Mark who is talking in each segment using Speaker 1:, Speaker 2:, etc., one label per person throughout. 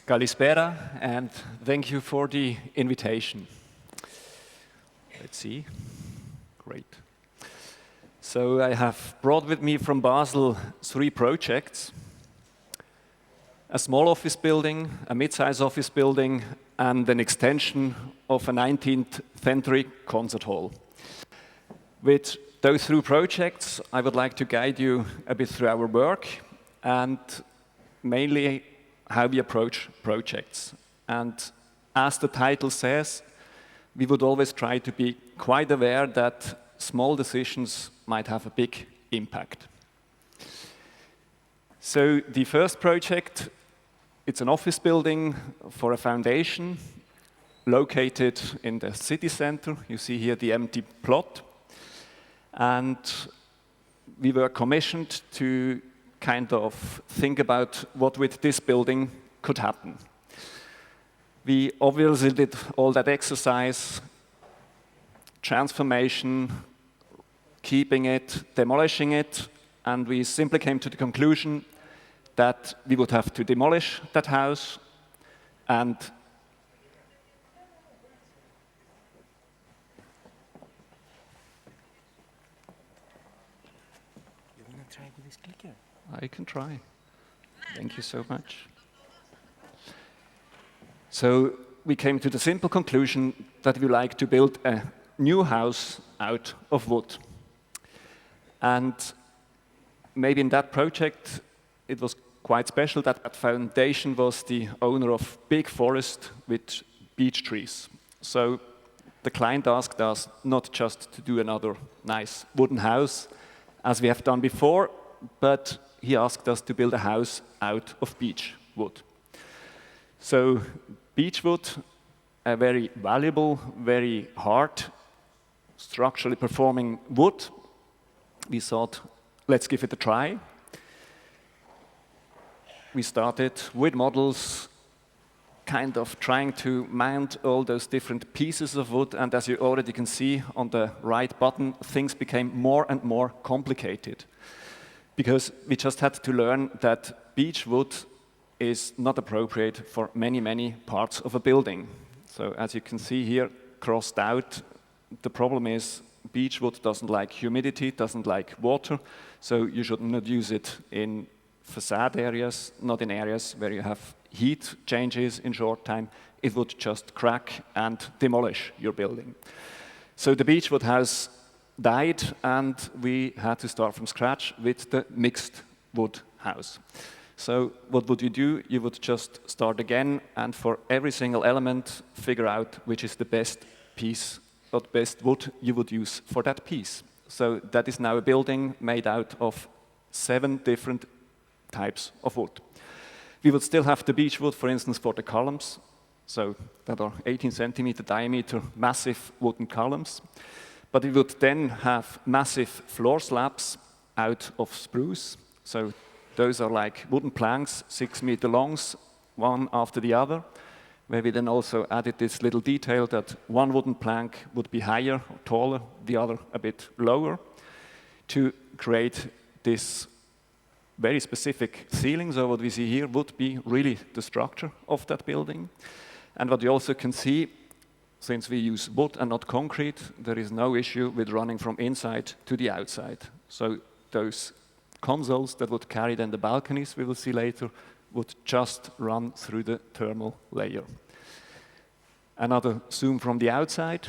Speaker 1: Kalispera, and thank you for the invitation. Let's see. Great. So I have brought with me from Basel 3 projects: a small office building, a mid-size office building, and an extension of a 19th century concert hall. With those 3 projects, I would like to guide you a bit through our work and mainly how we approach projects. And as the title says, we would always try to be quite aware that small decisions might have a big impact. So the first project, it's an office building for a foundation located in the city center. You see here the empty plot. And we were commissioned to kind of think about what with this building could happen. We obviously did all that exercise, transformation, keeping it, demolishing it, and we simply came to the conclusion that we would have to demolish that house and I can try. Thank you so much. So we came to the simple conclusion that we like to build a new house out of wood. And maybe in that project, it was quite special that that foundation was the owner of big forest with beech trees. So the client asked us not just to do another nice wooden house, as we have done before, but he asked us to build a house out of beech wood. So beech wood, a very valuable, very hard, structurally performing wood. We thought, let's give it a try. We started with models, kind of trying to mount all those different pieces of wood, and as you already can see on the right button, things became more and more complicated, because we just had to learn that beech wood is not appropriate for many, many parts of a building. So as you can see here, crossed out, the problem is beech wood doesn't like humidity, doesn't like water, so you should not use it in facade areas, not in areas where you have heat changes in short time. It would just crack and demolish your building. So the beech wood house died, and we had to start from scratch with the mixed wood house. So what would you do? You would just start again, and for every single element, figure out which is the best piece, or the best wood you would use for that piece. So that is now a building made out of 7 different types of wood. We would still have the beech wood, for instance, for the columns, so that are 18 centimeter diameter, massive wooden columns. But we would then have massive floor slabs out of spruce. So those are like wooden planks, 6 meter longs, one after the other, where we then also added this little detail that one wooden plank would be higher or taller, the other a bit lower, to create this very specific ceiling. So what we see here would be really the structure of that building. And what you also can see, since we use wood and not concrete, there is no issue with running from inside to the outside. So those consoles that would carry then the balconies, we will see later, would just run through the thermal layer. Another zoom from the outside.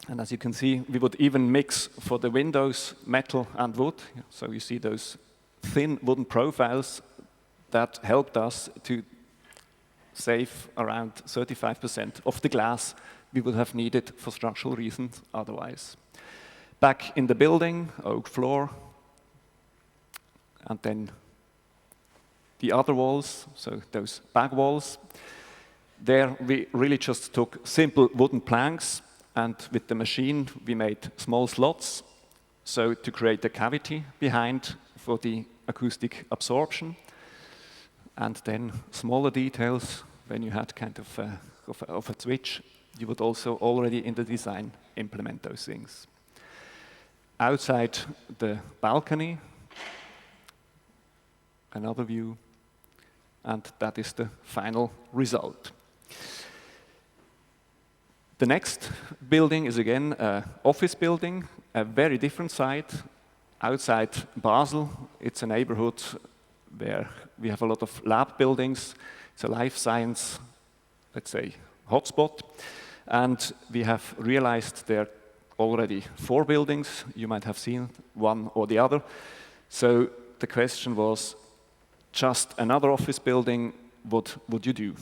Speaker 1: And as you can see, we would even mix for the windows metal and wood. So you see those thin wooden profiles that helped us to save around 35% of the glass we would have needed for structural reasons otherwise. Back in the building, oak floor, and then the other walls, so those back walls. There we really just took simple wooden planks, and with the machine we made small slots, so to create a cavity behind for the acoustic absorption, and then smaller details when you had kind of a switch. You would also already in the design implement those things. Outside the balcony, another view. and that is the final result. The next building is again an office building, a very different site outside Basel. It's a neighborhood where we have a lot of lab buildings. It's a life science, let's say, hotspot. And we have realized there are already 4 buildings. You might have seen one or the other. So the question was, just another office building, what would you do?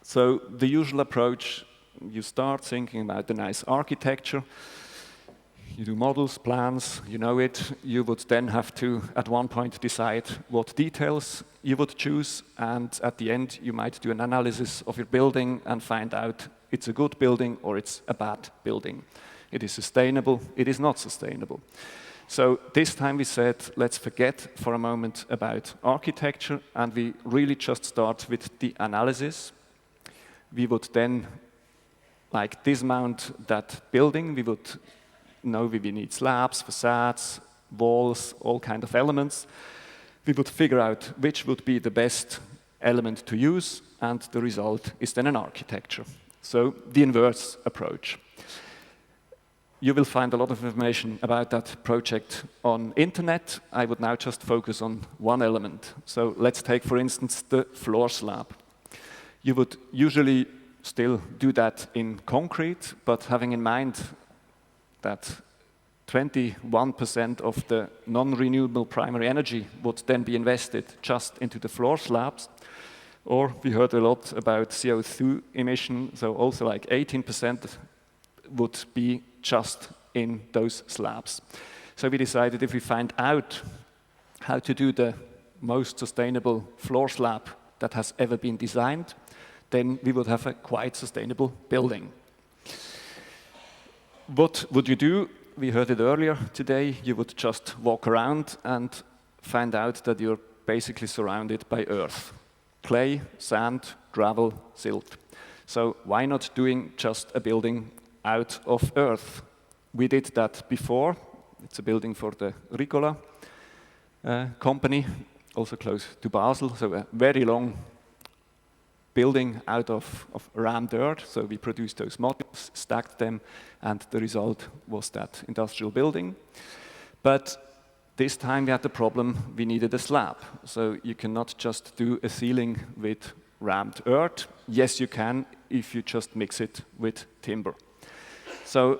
Speaker 1: So the usual approach, you start thinking about the nice architecture. You do models, plans, you know it. You would then have to, at one point, decide what details you would choose. And at the end, you might do an analysis of your building and find out it's a good building or it's a bad building. It is sustainable, it is not sustainable. So this time we said, let's forget for a moment about architecture, and we really just start with the analysis. We would then dismount that building. We would know we need slabs, facades, walls, all kind of elements. We would figure out which would be the best element to use, and the result is then an architecture. So the inverse approach. You will find a lot of information about that project on internet. I would now just focus on one element. So let's take, for instance, the floor slab. You would usually still do that in concrete, but having in mind that 21% of the non-renewable primary energy would then be invested just into the floor slabs, or we heard a lot about CO2 emission, so also 18% would be just in those slabs. So we decided if we find out how to do the most sustainable floor slab that has ever been designed, then we would have a quite sustainable building. What would you do? We heard it earlier today. You would just walk around and find out that you're basically surrounded by earth. Clay, sand, gravel, silt. So why not doing just a building out of earth? We did that before. It's a building for the Ricola company, also close to Basel, so a very long building out of rammed earth. So we produced those modules, stacked them, and the result was that industrial building. But this time we had the problem, we needed a slab. So you cannot just do a ceiling with rammed earth. Yes, you can if you just mix it with timber. So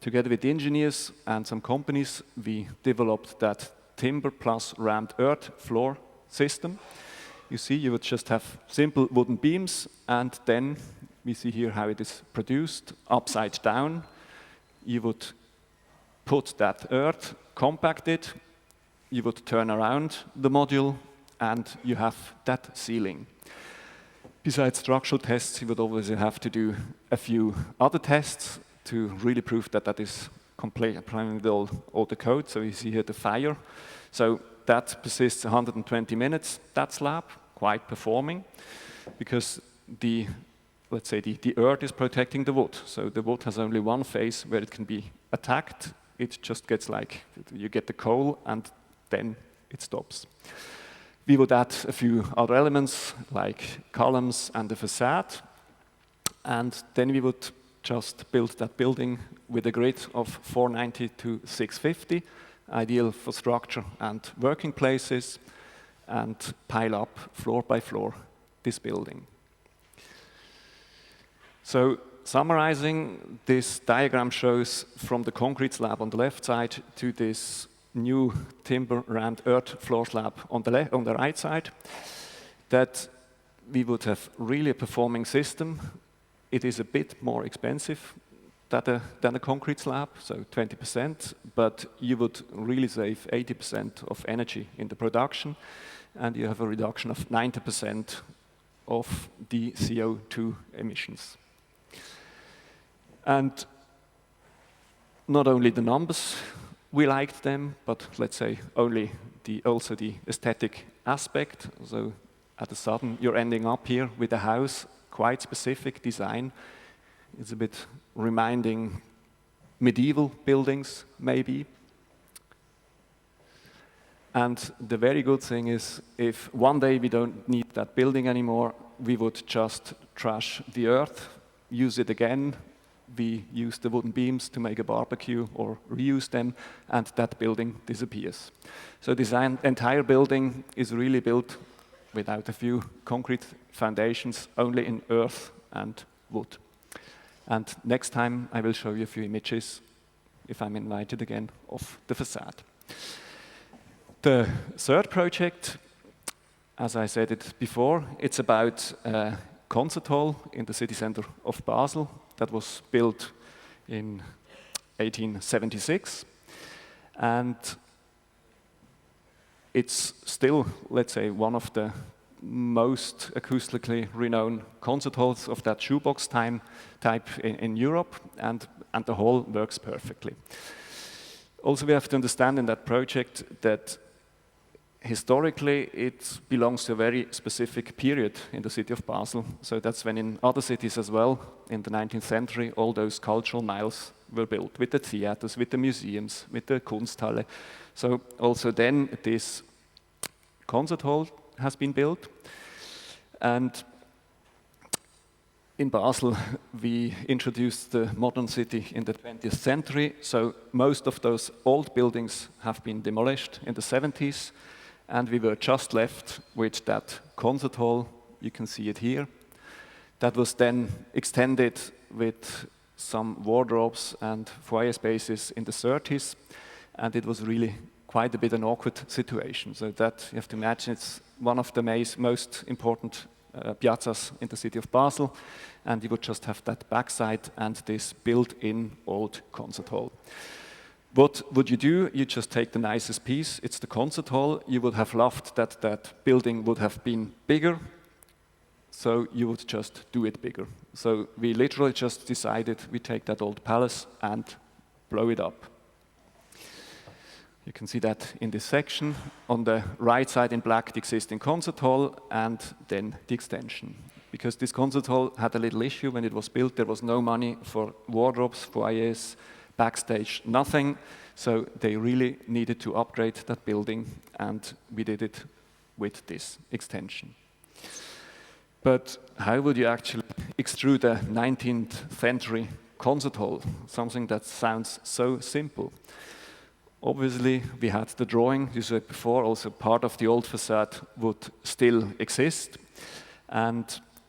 Speaker 1: together with the engineers and some companies, we developed that timber plus rammed earth floor system. You see, you would just have simple wooden beams, and then we see here how it is produced upside down. You would put that earth, compact it, you would turn around the module, and you have that ceiling. Besides structural tests, you would always have to do a few other tests to really prove that that is complying with all the code. So you see here the fire. So that persists 120 minutes, that slab, quite performing, because let's say the earth is protecting the wood. So the wood has only one phase where it can be attacked. It just gets you get the coal and then it stops. We would add a few other elements like columns and the facade, and then we would just build that building with a grid of 490 to 650, ideal for structure and working places, and pile up floor by floor this building. So summarizing, this diagram shows from the concrete slab on the left side to this new timber rammed earth floor slab on the right side, that we would have really a performing system. It is a bit more expensive than a concrete slab, so 20%, but you would really save 80% of energy in the production, and you have a reduction of 90% of the CO2 emissions. And not only the numbers, we liked them, but let's say also the aesthetic aspect. So at a sudden, you're ending up here with a house, quite specific design. It's a bit reminding medieval buildings, maybe. And the very good thing is, if one day we don't need that building anymore, we would just trash the earth, use it again. We use the wooden beams to make a barbecue or reuse them, and that building disappears. So this entire building is really built without a few concrete foundations, only in earth and wood. And next time I will show you a few images, if I'm invited again, of the facade. The third project, as I said it before, it's about a concert hall in the city center of Basel that was built in 1876. And it's still, let's say, one of the most acoustically renowned concert halls of that shoebox type in Europe, and the hall works perfectly. Also, we have to understand in that project that historically, it belongs to a very specific period in the city of Basel. So that's when in other cities as well, in the 19th century, all those cultural miles were built, with the theaters, with the museums, with the Kunsthalle. So also then, this concert hall has been built. And in Basel, we introduced the modern city in the 20th century. So most of those old buildings have been demolished in the 70s. And we were just left with that concert hall. You can see it here. That was then extended with some wardrobes and foyer spaces in the 30s. And it was really quite a bit an awkward situation. So that, you have to imagine, it's one of the most important piazzas in the city of Basel. And you would just have that backside and this built-in old concert hall. What would you do? You just take the nicest piece, it's the concert hall. You would have loved that that building would have been bigger, so you would just do it bigger. So we literally just decided we take that old palace and blow it up. You can see that in this section. On the right side in black, the existing concert hall, and then the extension. Because this concert hall had a little issue when it was built. There was no money for wardrobes, foyers, backstage, nothing. So they really needed to upgrade that building, and we did it with this extension. But how would you actually extrude a 19th century concert hall? Something that sounds so simple. Obviously, we had the drawing, you said before, also part of the old facade would still exist. And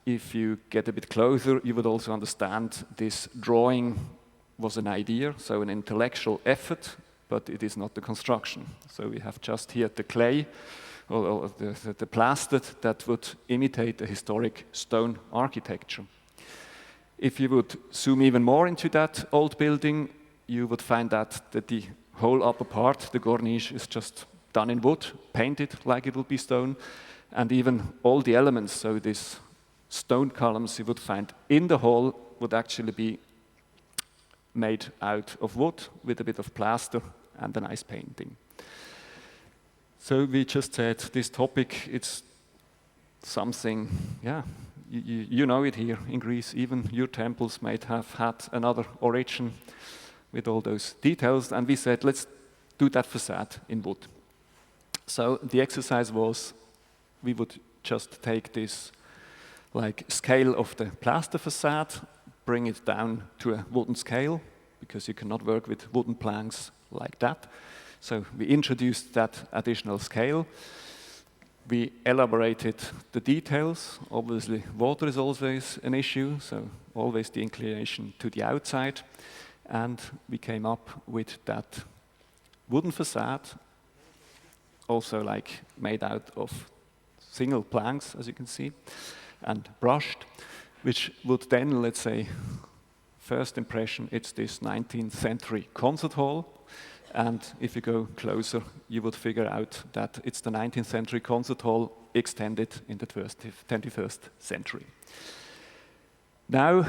Speaker 1: if you get a bit closer, you would also understand this drawing was an idea, so an intellectual effort, but it is not the construction. So we have just here the clay, or the plaster that would imitate a historic stone architecture. If you would zoom even more into that old building, you would find that the whole upper part, the corniche, is just done in wood, painted like it would be stone, and even all the elements, so these stone columns you would find in the hall would actually be made out of wood with a bit of plaster and a nice painting. So we just said this topic, it's something, yeah, you know it here in Greece. Even your temples might have had another origin with all those details. And we said, let's do that facade in wood. So the exercise was, we would just take this like scale of the plaster facade, bring it down to a wooden scale, because you cannot work with wooden planks like that. So we introduced that additional scale. We elaborated the details. Obviously, water is always an issue, so always the inclination to the outside. And we came up with that wooden facade, also like made out of single planks, as you can see, and brushed, which would then, let's say, first impression, it's this 19th century concert hall. And if you go closer, you would figure out that it's the 19th century concert hall extended in the 21st century. Now,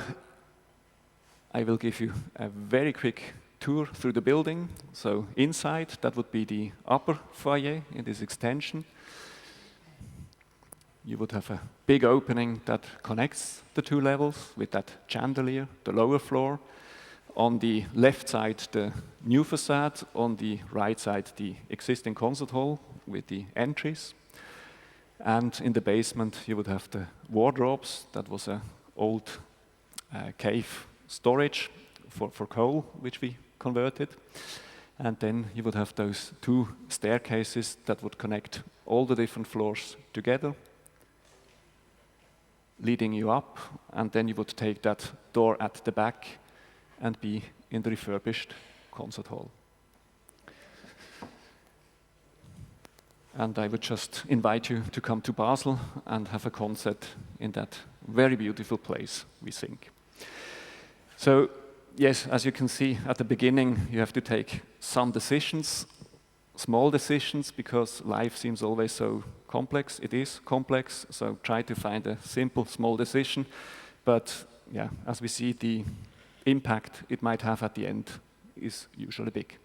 Speaker 1: I will give you a very quick tour through the building. So inside, that would be the upper foyer in this extension. You would have a big opening that connects the two levels with that chandelier, the lower floor. On the left side, the new facade. On the right side, the existing concert hall, with the entries. And in the basement, you would have the wardrobes. That was an old cave storage for coal, which we converted. And then you would have those 2 staircases that would connect all the different floors together, leading you up. And then you would take that door at the back and be in the refurbished concert hall. And I would just invite you to come to Basel and have a concert in that very beautiful place, we think. So, yes, as you can see at the beginning, you have to take some decisions, small decisions, because life seems always so complex. It is complex, so try to find a simple, small decision. But yeah, as we see, the impact it might have at the end is usually big.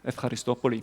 Speaker 1: Ευχαριστώ πολύ.